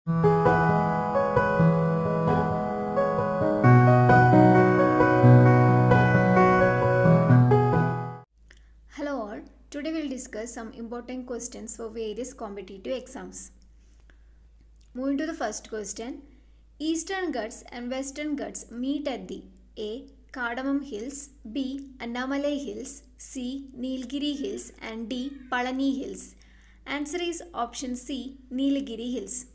Hello all, today we'll discuss some important questions for various competitive exams. Moving to the first question, Eastern Ghats and Western Ghats meet at the A. Cardamom Hills, B. Annamalai Hills, C. Nilgiri Hills and D. Palani Hills. Answer is option C, Nilgiri Hills.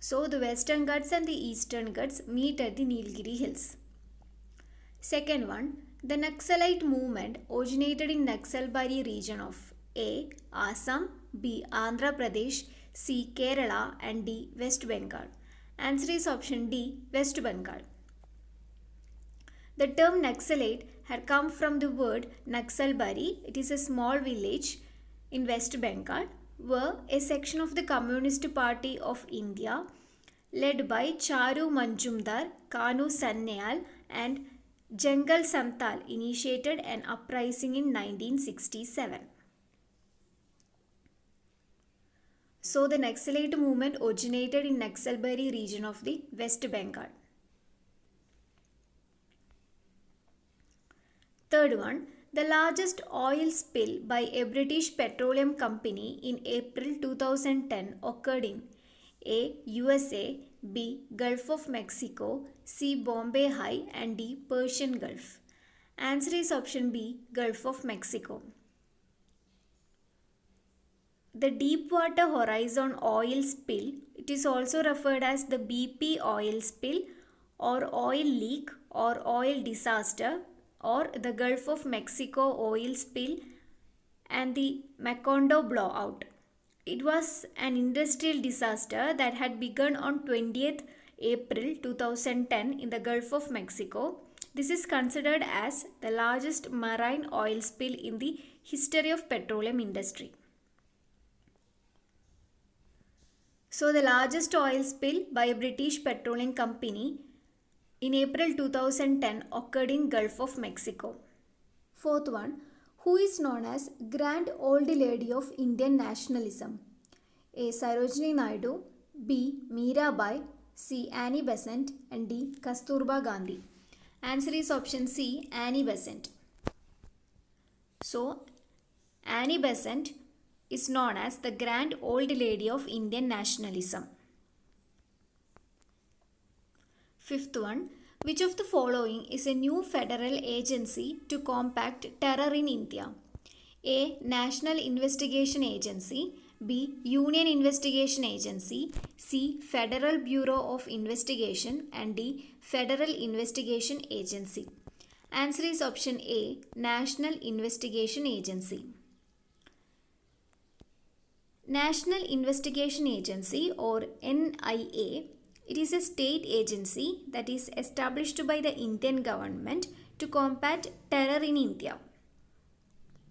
So the Western Ghats and the Eastern Ghats meet at the Nilgiri Hills. Second one, the Naxalite movement originated in Naxalbari region of A. Assam, B. Andhra Pradesh, C. Kerala and D. West Bengal. Answer is option D, West Bengal. The term Naxalite had come from the word Naxalbari. It is a small village in West Bengal where a section of the Communist Party of India led by Charu Manjumdar, Kanu Sannayal and Jangal Santhal initiated an uprising in 1967. So the Naxalite movement originated in Naxalbari region of the West Bengal. Third one, the largest oil spill by a British petroleum company in April 2010 occurred in A. USA, B. Gulf of Mexico, C. Bombay High and D. Persian Gulf. Answer is option B, Gulf of Mexico. The Deepwater Horizon oil spill, it is also referred as the BP oil spill or oil leak or oil disaster or the Gulf of Mexico oil spill and the Macondo blowout. It was an industrial disaster that had begun on 20th April 2010 in the Gulf of Mexico. This is considered as the largest marine oil spill in the history of petroleum industry. So the largest oil spill by a British petroleum company in April 2010 occurred in Gulf of Mexico. Fourth one, who is known as Grand Old Lady of Indian Nationalism? A. Sarojini Naidu, B. Mirabai, C. Annie Besant and D. Kasturba Gandhi. Answer is option C, Annie Besant. So Annie Besant is known as the Grand Old Lady of Indian Nationalism. Fifth one, which of the following is a new federal agency to combat terror in India? A. National Investigation Agency, B. Union Investigation Agency, C. Federal Bureau of Investigation and D. Federal Investigation Agency. Answer is option A, National Investigation Agency. National Investigation Agency or NIA, it is a state agency that is established by the Indian government to combat terror in India.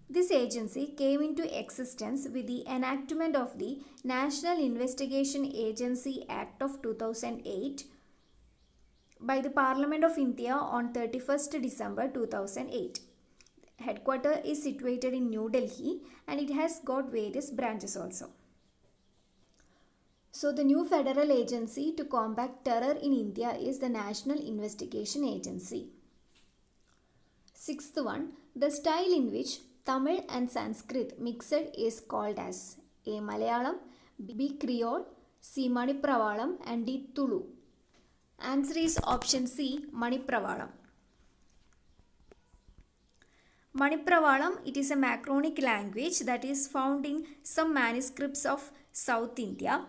This agency came into existence with the enactment of the National Investigation Agency Act of 2008 by the Parliament of India on 31st December 2008. Headquarters is situated in New Delhi and it has got various branches also. So the new federal agency to combat terror in India is the National Investigation Agency. Sixth one, the style in which Tamil and Sanskrit mixed is called as A. Malayalam, B. Creole, C. Manipravalam and D. Tulu. Answer is option C, Manipravalam. Manipravalam, it is a Macronic language that is found in some manuscripts of South India.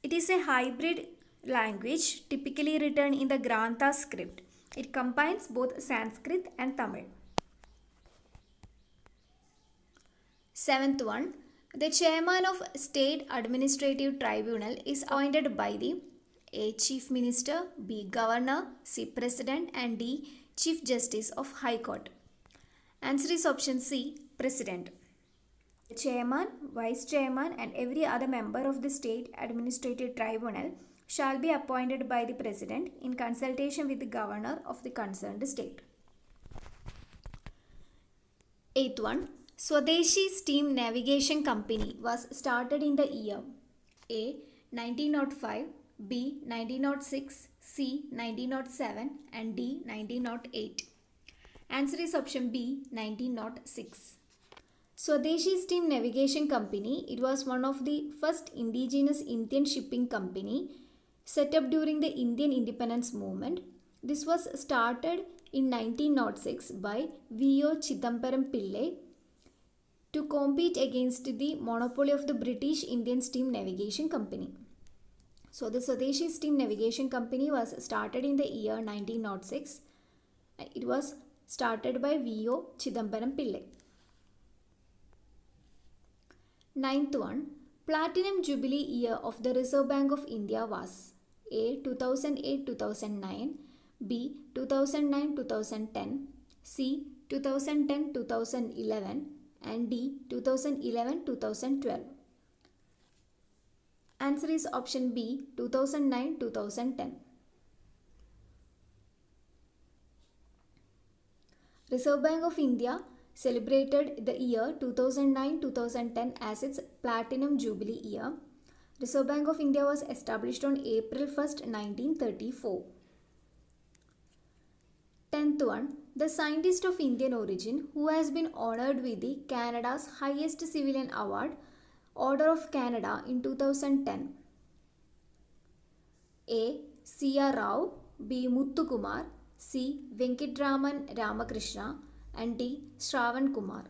It is a hybrid language typically written in the Grantha script. It combines both Sanskrit and Tamil. Seventh one, the chairman of State Administrative Tribunal is appointed by the A. Chief Minister, B. Governor, C. President and D. Chief Justice of High Court. Answer is option C, President. The chairman, vice chairman and every other member of the State Administrative Tribunal shall be appointed by the President in consultation with the Governor of the concerned state. Eighth one, Swadeshi Steam Navigation Company was started in the year A. 1905, B 1906, C 1907 and D 1908. Answer is option B 1906. Swadeshi Steam Navigation Company, it was one of the first indigenous Indian shipping company set up during the Indian independence movement. This was started in 1906 by V.O. Chidambaram Pillai to compete against the monopoly of the British Indian Steam Navigation Company. So the Swadeshi Steam Navigation Company was started in the year 1906. It was started by V.O. Chidambaram Pillai. Ninth one, Platinum Jubilee year of the Reserve Bank of India was A 2008-2009, B 2009-2010, C 2010-2011 and D 2011-2012. Answer is option B 2009-2010. Reserve Bank of India celebrated the year 2009-2010 as its Platinum Jubilee year. Reserve Bank of India was established on April 1st, 1934. 10th one, the scientist of Indian origin who has been honored with the Canada's highest civilian award, Order of Canada in 2010. A. C.R. Rao, B. Muthukumar, C. Venkatraman Ramakrishna and D. Shravan Kumar.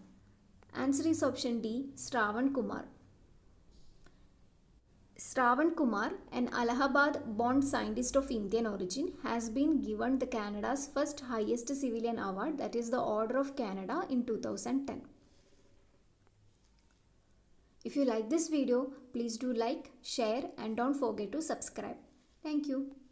Answer is option D. Shravan Kumar. Shravan Kumar, an Allahabad-born scientist of Indian origin, has been given the Canada's first highest civilian award, that is the Order of Canada, in 2010. If you like this video, please do like, share and don't forget to subscribe. Thank you.